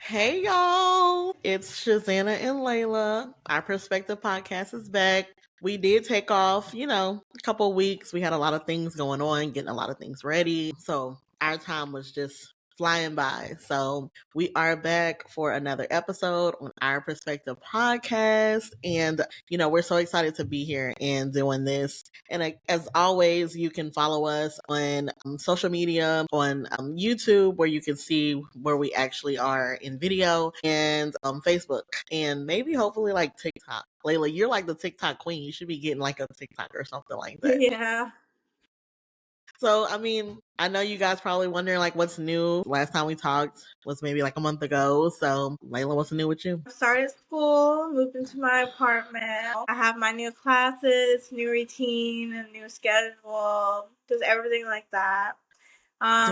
Hey y'all, it's Chizanna and Laila. Our Perspective podcast is back. We did take off, a couple weeks. We had a lot of things going on, getting a lot of things ready. So our time was just flying by. So we are back for another episode on Our Perspective podcast. And, we're so excited to be here and doing this. And as always, you can follow us on social media, on YouTube, where you can see where we actually are in video, and Facebook, and maybe hopefully like TikTok. Layla, you're like the TikTok queen. You should be getting like a TikTok or something like that. Yeah. So, I know you guys probably wondering like what's new. Last time we talked was maybe like a month ago. So, Layla, what's new with you? I started school, moved into my apartment. I have my new classes, new routine, a new schedule, just everything like that.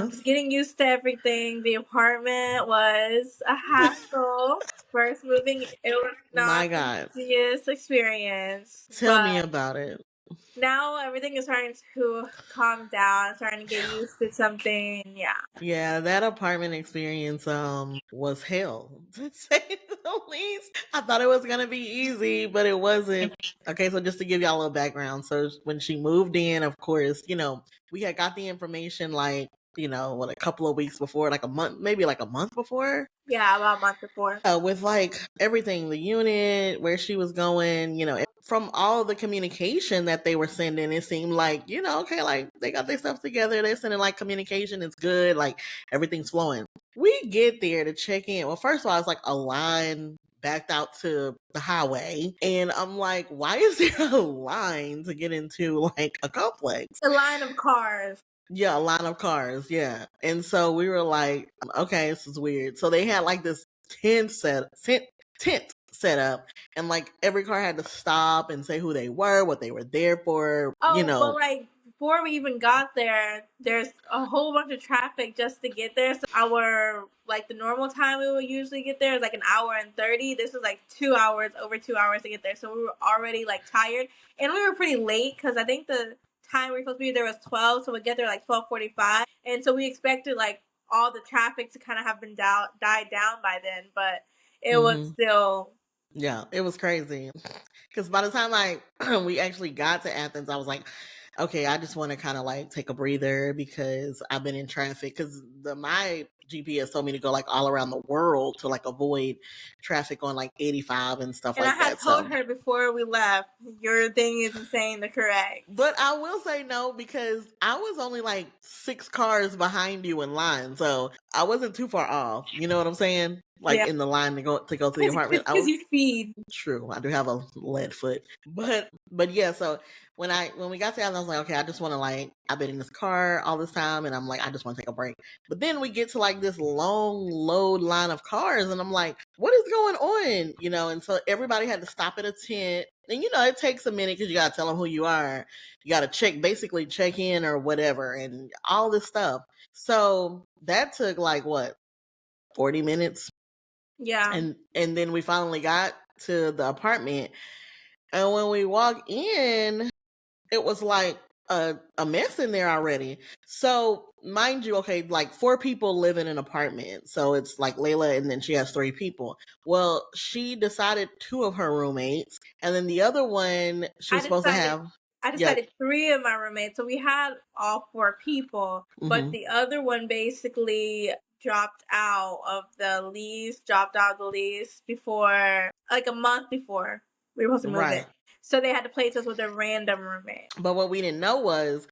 Just getting used to everything. The apartment was a hassle. First moving, it was My not the God. easiest experience. Tell me about it. Now everything is starting to calm down, starting to get used to something. Yeah, that apartment experience was hell, to say the least. I thought it was gonna be easy, but it wasn't. Okay, so just to give y'all a little background. So when she moved in, of course, we had got the information like, a couple of weeks before, like a month, maybe like a month before. Yeah, about a month before. With like everything, the unit, where she was going, from all the communication that they were sending, it seemed like, okay, like they got their stuff together. They're sending like communication. It's good. Like everything's flowing. We get there to check in. Well, first of all, it's like a line backed out to the highway. And I'm like, why is there a line to get into like a complex? A line of cars. Yeah, a line of cars. Yeah. And so we were like, okay, this is weird. So they had like this tent set up, and like every car had to stop and say who they were, what they were there for. But like before we even got there, there's a whole bunch of traffic just to get there. So the normal time we would usually get there is like an hour and 30. This was like 2 hours, over 2 hours to get there. So we were already like tired, and we were pretty late because I think the time we were supposed to be there was 12, so we'd get there like 12:45, and so we expected like all the traffic to kind of have been died down by then, but it was still. Yeah, it was crazy. Because by the time we actually got to Athens, I was like, okay, I just want to kind of like take a breather because I've been in traffic. Because my GPS told me to go like all around the world to like avoid traffic on like 85 and stuff like that. And I had told her before we left, your thing isn't saying the correct. But I will say no, because I was only like 6 cars behind you in line, so I wasn't too far off. You know what I'm saying? Like in the line to go to the apartment. Because you feed. True, I do have a lead foot, but yeah. So when we got there, I was like, okay, I just want to like, I've been in this car all this time, and I'm like, I just want to take a break. But then we get to like this long load line of cars, and I'm like, what is going on? And so everybody had to stop at a tent, and it takes a minute because you gotta tell them who you are, you gotta check in or whatever, and all this stuff. So that took like what, 40 minutes. Yeah. And then we finally got to the apartment, and when we walked in, it was like a mess in there already. So mind you, okay, like 4 people live in an apartment, so it's like Layla, and then she has 3 people. Well, she decided 2 of her roommates, and then the other one she was supposed to have. I decided 3 of my roommates, so we had all 4 people, but the other one basically dropped out of the lease before, like a month before we were supposed to move in. So they had to place us with a random roommate. But what we didn't know was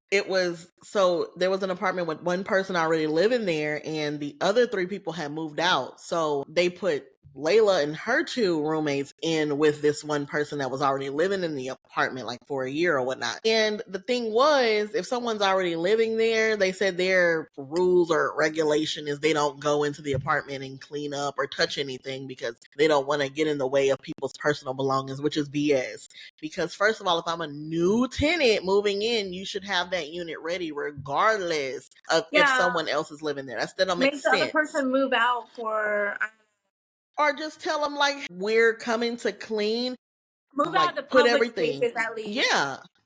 so there was an apartment with one person already living there, and the other 3 people had moved out. So they put Layla and her 2 roommates in with this one person that was already living in the apartment like for a year or whatnot. And the thing was, if someone's already living there, they said their rules or regulation is they don't go into the apartment and clean up or touch anything because they don't want to get in the way of people's personal belongings, which is BS. Because first of all, if I'm a new tenant moving in, you should have that unit ready regardless of if someone else is living there. That don't make sense. Make the other person move out or just tell them like, we're coming to clean. Move out the public spaces at least.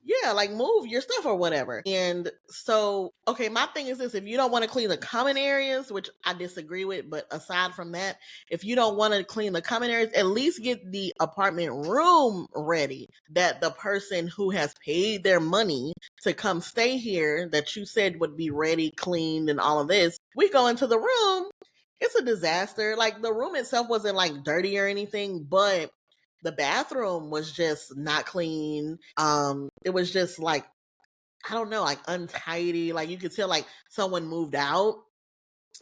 yeah, like move your stuff or whatever. And so, okay, my thing is this: if you don't want to clean the common areas, which I disagree with, but aside from that, if you don't want to clean the common areas, at least get the apartment room ready, that the person who has paid their money to come stay here, that you said would be ready, cleaned, and all of this, we go into the room. It's a disaster. Like, the room itself wasn't like dirty or anything, but the bathroom was just not clean. It was just like, I don't know, like untidy. Like, you could tell like someone moved out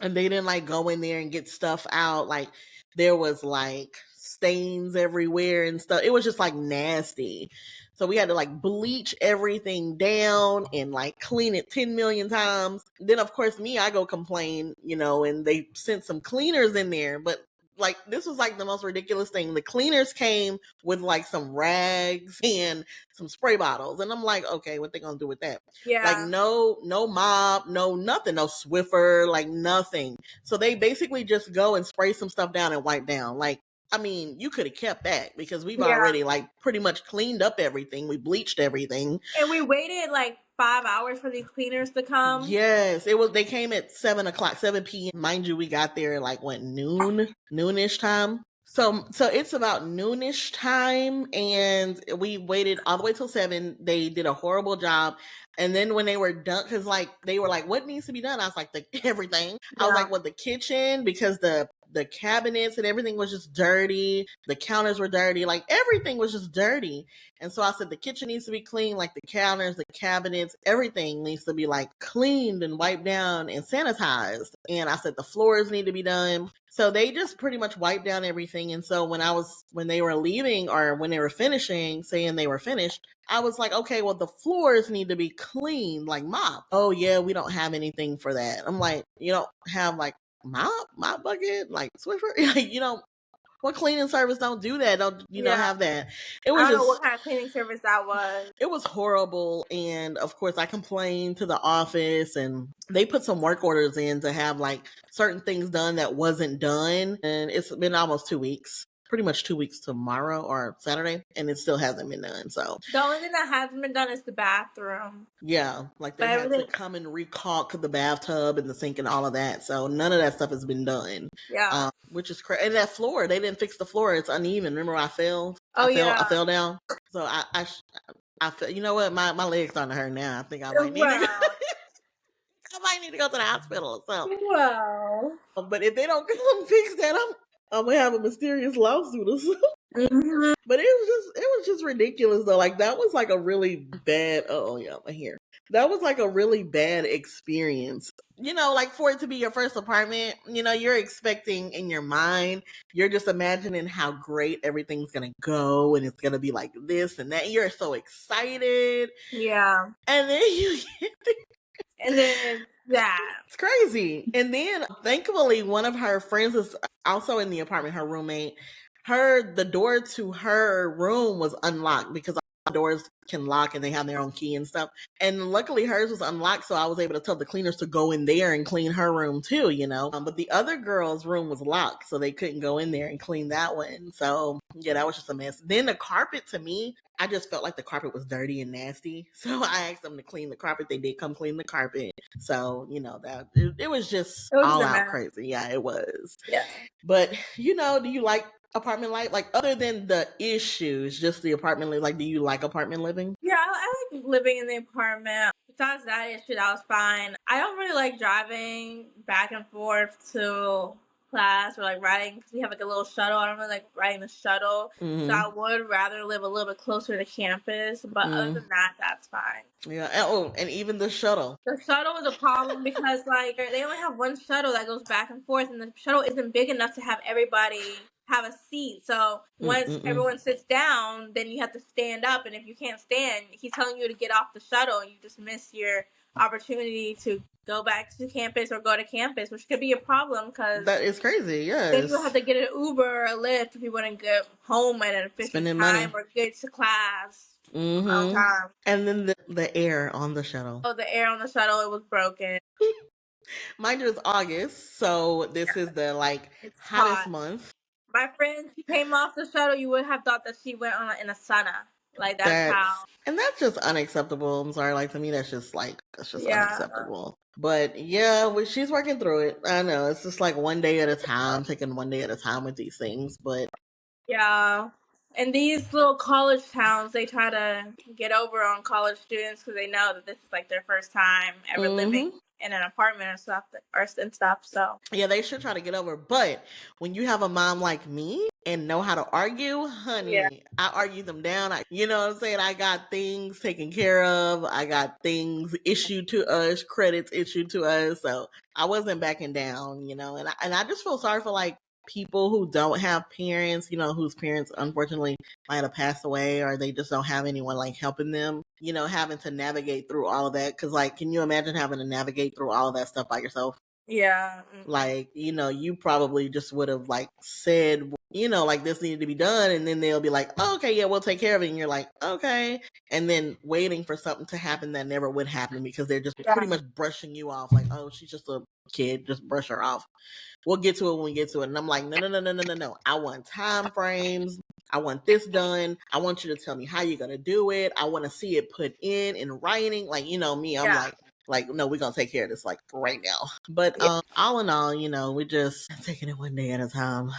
and they didn't like go in there and get stuff out. Like, there was like stains everywhere and stuff. It was just like nasty. So we had to like bleach everything down and like clean it 10 million times. Then of course me, I go complain, and they sent some cleaners in there, but like, this was like the most ridiculous thing. The cleaners came with like some rags and some spray bottles, and I'm like, okay, what they gonna do with that? Yeah. Like, no mop, no nothing, no Swiffer, like nothing. So they basically just go and spray some stuff down and wipe down. Like, I mean, you could have kept that because we've already like pretty much cleaned up everything. We bleached everything. And we waited like 5 hours for these cleaners to come. Yes, they came at 7 o'clock, 7 p.m. Mind you, we got there like what, noonish time. So it's about noonish time, and we waited all the way till 7. They did a horrible job. And then when they were done, because like they were like, what needs to be done? I was like, everything. I was like, the kitchen, because the cabinets and everything was just dirty. The counters were dirty. Like, everything was just dirty. And so I said, the kitchen needs to be clean, like the counters, the cabinets, everything needs to be like cleaned and wiped down and sanitized. And I said, the floors need to be done. So they just pretty much wiped down everything. And so when they were leaving, or when they were finishing, saying they were finished, I was like, okay, well, the floors need to be cleaned, like mop. Oh yeah, we don't have anything for that. I'm like, you don't have like mop bucket, like Swiffer? Like, what cleaning service don't do that? Don't have that? It was I don't know what kind of cleaning service that was. It was horrible. And of course, I complained to the office, and they put some work orders in to have like certain things done that wasn't done. And it's been almost 2 weeks. Pretty much 2 weeks tomorrow or Saturday, and it still hasn't been done. So the only thing that hasn't been done is the bathroom. Yeah, like they had to come and recaulk the bathtub and the sink and all of that. So none of that stuff has been done. Yeah, which is crazy. And that floor, they didn't fix the floor. It's uneven. Remember, I fell. Oh, I fell down. So I feel. You know what? My legs starting to hurt now. I think I might need to. I might need to go to the hospital. So wow. But if they don't come fix that, I'm gonna have a mysterious lawsuit or something. Mm-hmm. But it was just ridiculous though. Like, that was like a really bad. Oh yeah, I'm here. That was like a really bad experience. Like, for it to be your first apartment, you're expecting in your mind, you're just imagining how great everything's gonna go, and it's gonna be like this and that. You're so excited. Yeah. And then you get and then that. It's crazy. And then thankfully, one of her friends is also in the apartment, her roommate. The door to her room was unlocked, because doors can lock and they have their own key and stuff. And luckily hers was unlocked, so I was able to tell the cleaners to go in there and clean her room too, But the other girl's room was locked, so they couldn't go in there and clean that one. So yeah, that was just a mess. Then the carpet, to me, I just felt like the carpet was dirty and nasty. So I asked them to clean the carpet. They did come clean the carpet. So, that it was just all out crazy. Yeah, it was. Yeah. But, do you like apartment life? Like, other than the issues, just the apartment life, like, do you like apartment living? Yeah, I like living in the apartment. Besides that issue, that was fine. I don't really like driving back and forth to class, or like riding, because we have like a little shuttle. I don't really like riding the shuttle. So I would rather live a little bit closer to campus. But other than that, that's fine. Yeah. Oh, and even the shuttle. The shuttle is a problem because like they only have one shuttle that goes back and forth, and the shuttle isn't big enough to have everybody have a seat. So once everyone sits down, then you have to stand up, and if you can't stand, he's telling you to get off the shuttle, and you just miss your opportunity to go back to campus or go to campus, which could be a problem, because that is crazy. Yes. Then you have to get an Uber or a Lyft if you want to get home at an efficient time or get to class on time. And then the air on the shuttle. Oh, the air on the shuttle, it was broken. Mind you, it's August, so this is the hottest month. My friend, she came off the shuttle. You would have thought that she went in a sauna. Like that's how. That's just unacceptable. I'm sorry, like to me that's just Yeah. unacceptable. But yeah, she's working through it. I know it's just like one day at a time, taking one day at a time with these things. But Yeah. And these little college towns, they try to get over on college students because they know that this is like their first time ever living in an apartment or stuff, and stuff. So yeah, they should try to get over. But when you have a mom like me and know how to argue, yeah, honey, I argue them down. You know what I'm saying? I got things taken care of. I got things issued to us, credits issued to us. So I wasn't backing down, you know. And I just feel sorry for like people who don't have parents, you know, whose parents unfortunately might have passed away or they just don't have anyone like helping them, you know, having to navigate through all of that. Cause like, can you imagine having to navigate through all of that stuff by yourself? yeah. Like, you know, you probably just would have like said, you know, like this needed to be done. And then they'll be like, oh, okay, yeah, we'll take care of it. And you're like, okay. And then waiting for something to happen that never would happen because they're just pretty much brushing you off. Like, oh, she's just a kid, just brush her off. We'll get to it when we get to it. And I'm like, no. I want time frames. I want this done. I want you to tell me how you're gonna do it. I want to see it put in writing. Like, you know me, I'm like, no, we're gonna take care of this like right now. But all in all, you know, we're just taking it one day at a time.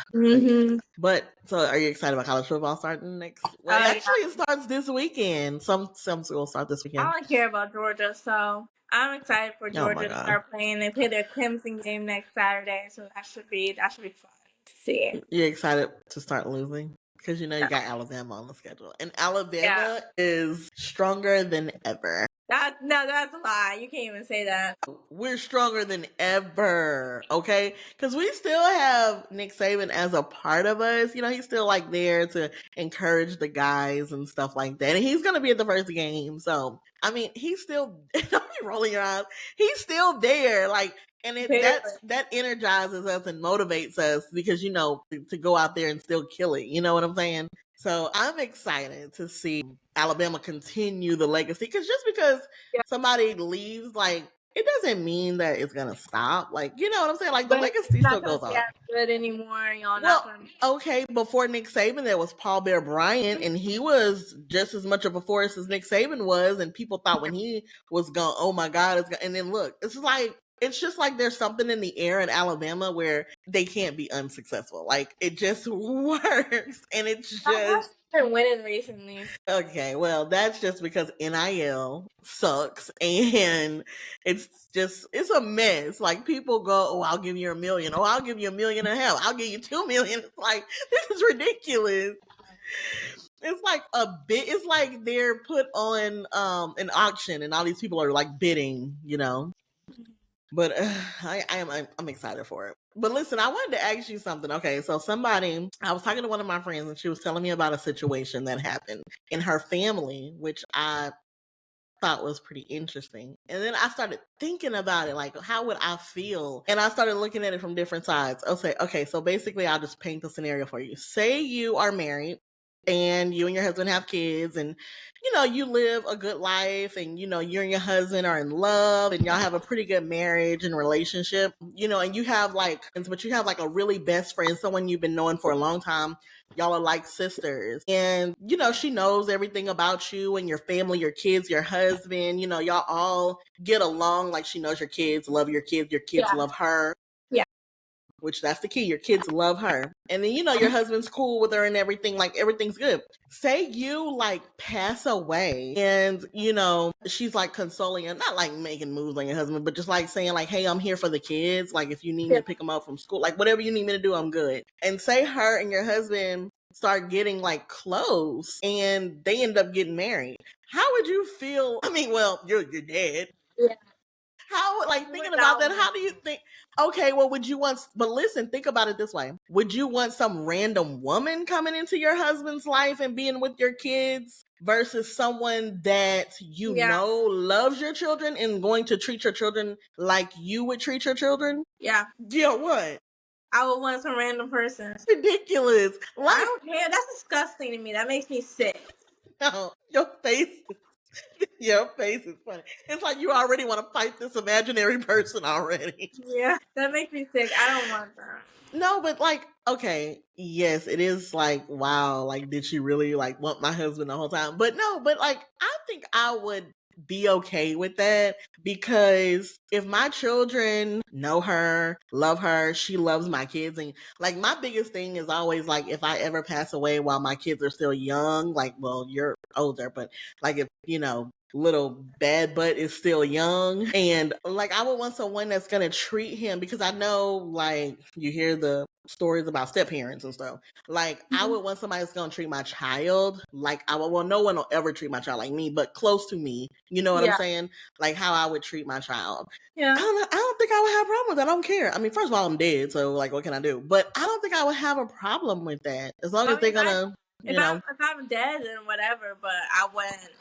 But so are you excited about college football starting next? Well, actually it starts this weekend. Some schools start this weekend. I don't care about Georgia, so I'm excited for Georgia to start playing. They play their Clemson game next Saturday, so that should be fun to see. You're excited to start losing? Because you know you got Alabama on the schedule. And Alabama is stronger than ever. That's a lie. You can't even say that. We're stronger than ever, okay? Because we still have Nick Saban as a part of us. You know, he's still like there to encourage the guys and stuff like that. And he's going to be at the first game. So, I mean, he's still, don't be rolling your eyes. He's still there. Like, and that energizes us and motivates us because, you know, to go out there and still kill it. You know what I'm saying? So I'm excited to see Alabama continue the legacy because just because somebody leaves, like, it doesn't mean that it's gonna stop. Like, you know what I'm saying? Like, the legacy still goes on. Not good anymore, y'all. Well, okay, before Nick Saban, there was Paul Bear Bryant, and he was just as much of a force as Nick Saban was, and people thought when he was gone, oh my God, and then look, it's just like there's something in the air in Alabama where they can't be unsuccessful. Like, it just works, and it's just been winning recently. Okay, well, that's just because NIL sucks and it's a mess. Like people go, oh, I'll give you $1 million. Oh, I'll give you $1.5 million. I'll give you $2 million. It's like, this is ridiculous. It's like it's like they're put on an auction and all these people are like bidding, you know. But I'm excited for it. But listen, I wanted to ask you something. Okay, so I was talking to one of my friends and she was telling me about a situation that happened in her family, which I thought was pretty interesting. And then I started thinking about it, like, how would I feel? And I started looking at it from different sides. Okay, so basically I'll just paint the scenario for you. Say you are married and you and your husband have kids and you know you live a good life and you know you and your husband are in love and y'all have a pretty good marriage and relationship, you know, and you have like a really best friend, someone you've been knowing for a long time. Y'all are like sisters and you know she knows everything about you and your family, your kids, your husband, you know, y'all all get along. Like she knows your kids love your kids love her, which that's the key. Your kids love her. And then, you know, your husband's cool with her and everything. Like, everything's good. Say you, like, pass away and, you know, she's, like, consoling her. Not, like, making moves on your husband, but just, like, saying, like, hey, I'm here for the kids. Like, if you need me to pick them up from school, like, whatever you need me to do, I'm good. And say her and your husband start getting, like, close and they end up getting married. How would you feel? I mean, well, you're dead. Yeah. How, like, thinking about that, how do you think, okay, well, but listen, think about it this way. Would you want some random woman coming into your husband's life and being with your kids versus someone that you know loves your children and going to treat your children like you would treat your children? Yeah. Yeah, what? I would want some random person. It's ridiculous. Like, I don't care. That's disgusting to me. That makes me sick. No, your face. Your face is funny. It's like you already want to fight this imaginary person already. Yeah, that makes me sick. I don't want that. No, but like, okay, yes, it is like, wow, like, did she really like want my husband the whole time? But no, but like, I think I would be okay with that because if my children know her, love her, she loves my kids. And like, my biggest thing is always like, if I ever pass away while my kids are still young, like, well, you're older, but like, if, little bad butt is still young, and like I would want someone that's gonna treat him, because I know like you hear the stories about step parents and stuff. Like I would want somebody that's gonna treat my child like I would. Well, no one will ever treat my child like me, but close to me. You know what I'm saying? Like how I would treat my child. Yeah. I don't think I would have a problem with that. I don't care. I mean, first of all, I'm dead, so like, what can I do? But I don't think I would have a problem with that as long as they're gonna, if I'm dead, then whatever. But I wouldn't.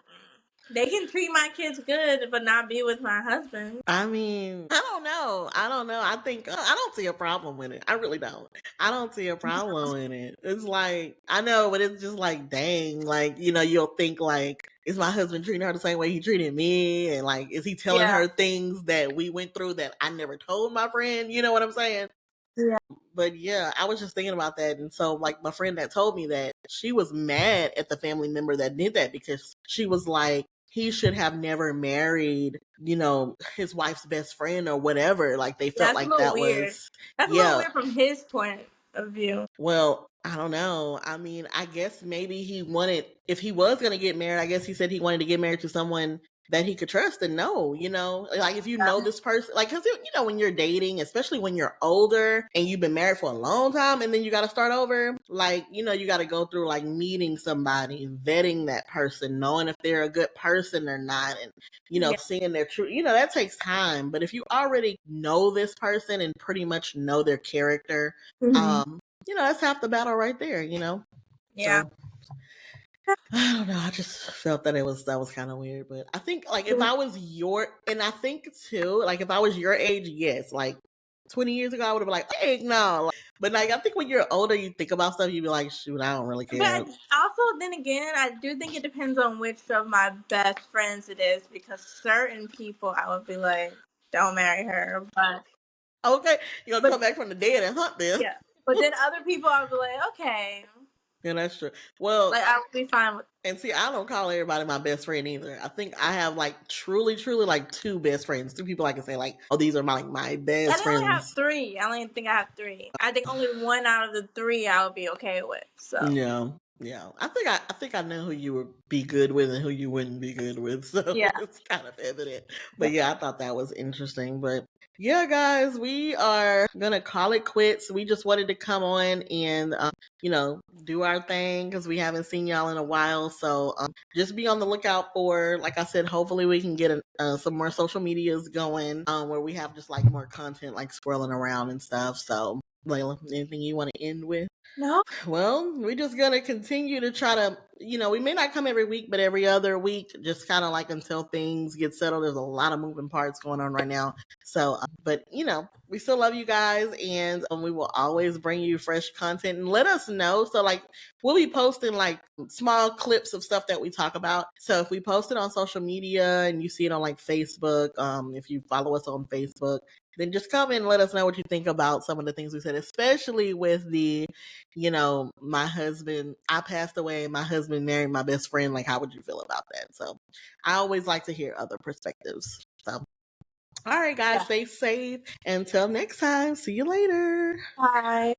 They can treat my kids good, but not be with my husband. I mean, I don't know. I think I don't see a problem with it. I really don't. I don't see a problem in it. It's like I know, but it's just like, dang, like you'll think like, is my husband treating her the same way he treated me, and like, is he telling her things that we went through that I never told my friend? You know what I'm saying? Yeah. But yeah, I was just thinking about that. And so like my friend that told me that, she was mad at the family member that did that because she was like, he should have never married, his wife's best friend or whatever. Like they felt like that weird. was That's a little weird from his point of view. Well, I don't know. I mean, I guess maybe he wanted, if he was going to get married, I guess he said he wanted to get married to someone that he could trust and know, like if you know this person, like, cause when you're dating, especially when you're older and you've been married for a long time and then you got to start over, like, you got to go through like meeting somebody, vetting that person, knowing if they're a good person or not. And, seeing their truth, that takes time. But if you already know this person and pretty much know their character, that's half the battle right there, Yeah. So, I don't know. I just felt that that was kind of weird. But I think like if I was and I think too, like if I was your age, yes, like 20 years ago, I would have been like, hey, no. But like I think when you're older, you think about stuff, you'd be like, shoot, I don't really care. But also, then again, I do think it depends on which of my best friends it is, because certain people I would be like, don't marry her. But okay, you're gonna come back from the dead and hunt them. Yeah. But then other people I would be like, okay. Yeah, that's true. Well, like I would be fine with. And see, I don't call everybody my best friend either. I think I have like truly like two best friends, two people I can say like, oh, these are my best friends. I only have three. I only think I have three. I think only one out of the three I would be okay with. So yeah. I think I know who you would be good with and who you wouldn't be good with. So it's kind of evident. But yeah, I thought that was interesting. But yeah, guys, we are gonna call it quits. We just wanted to come on and do our thing because we haven't seen y'all in a while. So just be on the lookout for, like I said, hopefully we can get some more social medias going where we have just like more content like swirling around and stuff. So Laila, anything you want to end with? No. Well, we're just gonna continue to try to, we may not come every week, but every other week, just kind of like until things get settled. There's a lot of moving parts going on right now. So, but we still love you guys, and we will always bring you fresh content and let us know. So, like, we'll be posting like small clips of stuff that we talk about. So, if we post it on social media and you see it on like Facebook, if you follow us on Facebook, then just come and let us know what you think about some of the things we said, especially with the, my husband, I passed away, my husband married my best friend. Like, how would you feel about that? So I always like to hear other perspectives. So, all right, guys, stay safe. Until next time, see you later. Bye.